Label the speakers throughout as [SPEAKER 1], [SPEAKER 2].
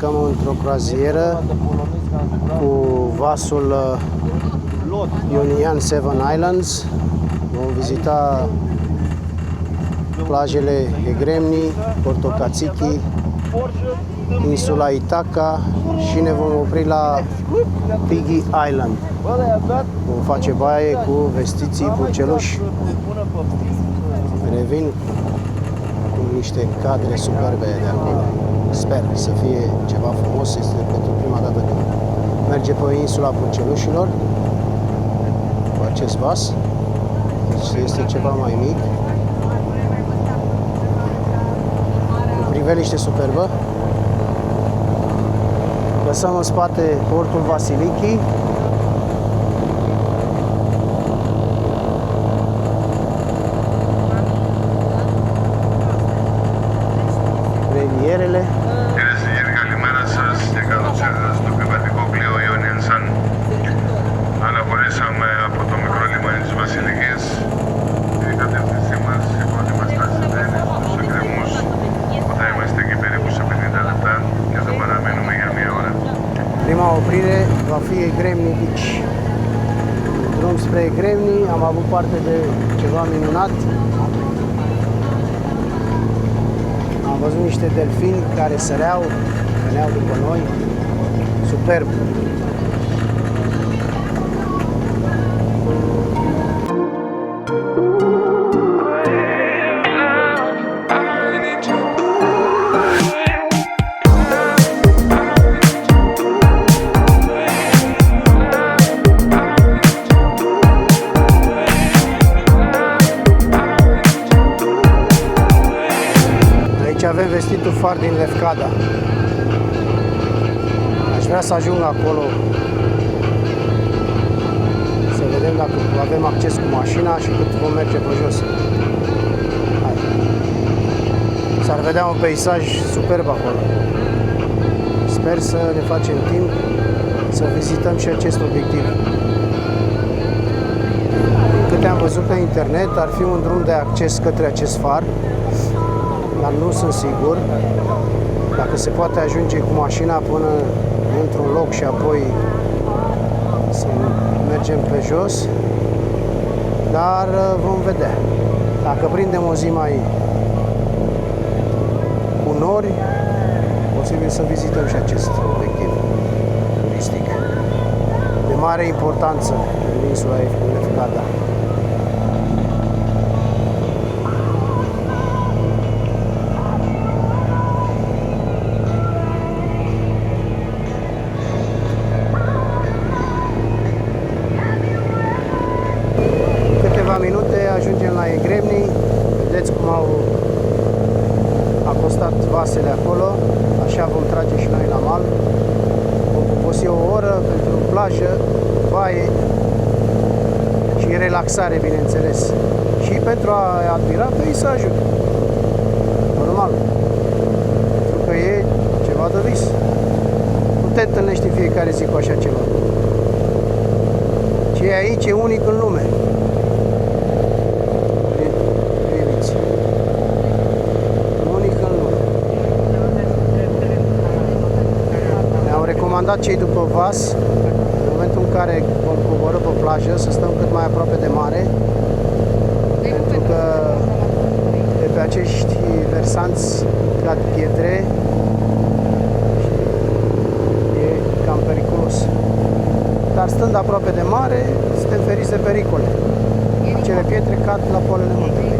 [SPEAKER 1] urcăm într-o croazieră cu vasul Ionian Seven Islands. Vom vizita plajele Egremni, Porto Katsiki, insula Itaca și ne vom opri la Piggy Island. Vom face baie cu vestiții purceluși. Revin cu niște cadre superbe de acolo. Sper să fie ceva frumos. Este pentru prima dată când merge pe insula Purcelușilor cu acest vas. Deci este ceva mai mic. O priveliște superbă. Lăsăm în spate portul Vasiliki. Revierele.
[SPEAKER 2] Καλημέρα σας και καλώς ήρθατε στο επιβατικό πλοίο Ionian Sun. Αναχωρήσαμε από το μικρό λιμάνι της Βασιλικής. Η κατεύθυνσή μας, η πρώτη μας στάση θα είναι στους Εγκρεμούς, που θα είμαστε εκεί περίπου σε 50 λεπτά και θα παραμένουμε για μία ώρα.
[SPEAKER 1] Prima oprire va fi Egremni Beach. Drum spre Egremni, am avut parte de ceva minunat. Am văzut niște delfini care săreau, veneau după noi. Superb! Avem vestitul far din Lefkada. Aș vrea să ajung acolo să vedem dacă avem acces cu mașina și cât vom merge pe jos. Hai. S-ar vedea un peisaj superb acolo. Sper să ne facem timp să vizităm și acest obiectiv. Din câte am văzut pe internet, ar fi un drum de acces către acest far, dar nu sunt sigur dacă se poate ajunge cu mașina până într-un loc și apoi să mergem pe jos, dar vom vedea. Dacă prindem o zi mai cu nori, posibil să vizităm și acest obiectiv turistic de mare importanță în insula Lefkada. Minute ajungem la Egremni. Vedeți cum au acostat vasele acolo. Așa vom trage și noi la mal. Vom poposi o oră pentru plajă, baie și relaxare, bineînțeles. Și pentru a admira peisajul. Normal. Pentru că e ceva de vis. Nu te întâlnești în fiecare zi cu așa ceva. Ce e aici e unic în lume. Recomandat cei după vas, în momentul în care vom coborî pe plajă, să stăm cât mai aproape de mare, pentru că de pe acești versanți cad pietre și e cam periculos. Dar stând aproape de mare, suntem feriți de pericole. Acele pietre cad la polele muntelui.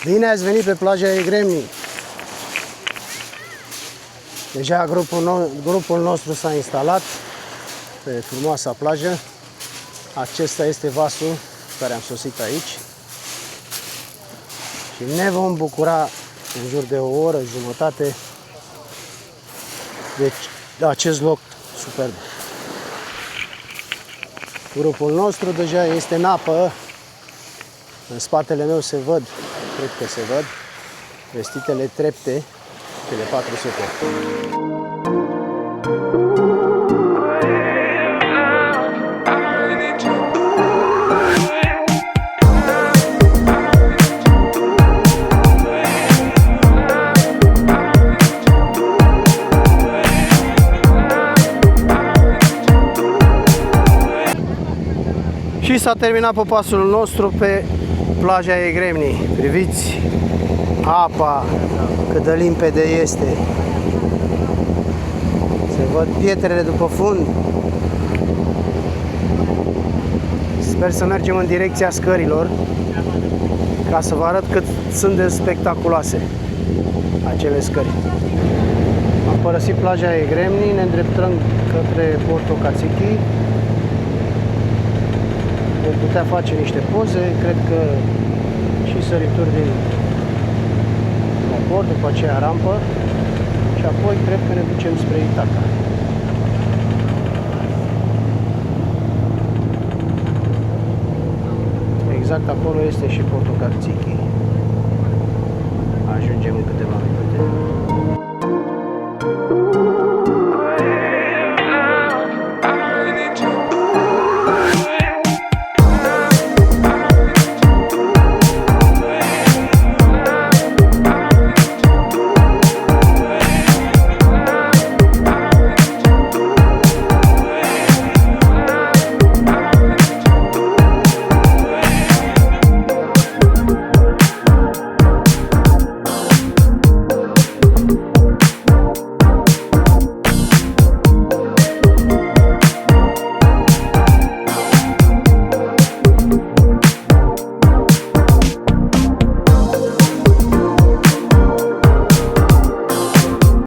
[SPEAKER 1] Bine ați venit pe plaja Egremni. Deja grupul nostru s-a instalat pe frumoasa plajă. Acesta este vasul care am sosit aici. Și ne vom bucura în jur de o oră, jumătate de acest loc superb. Grupul nostru deja este în apă. În spatele meu se văd, cred că se văd, vestitele trepte, cele 400. Și s-a terminat popasul nostru pe plaja Egremni. Priviți apa, cât de limpede este. Se văd pietrele după fund. Sper să mergem în direcția scărilor ca să vă arăt cât sunt de spectaculoase acele scări. Am părăsit plaja Egremni, ne îndreptăm către Porto Cațichi. Vom putea face niște poze, cred că și sărituri din port, după aceea rampă și apoi cred că ne ducem spre Itaca. Exact acolo este și Porto Cațichi.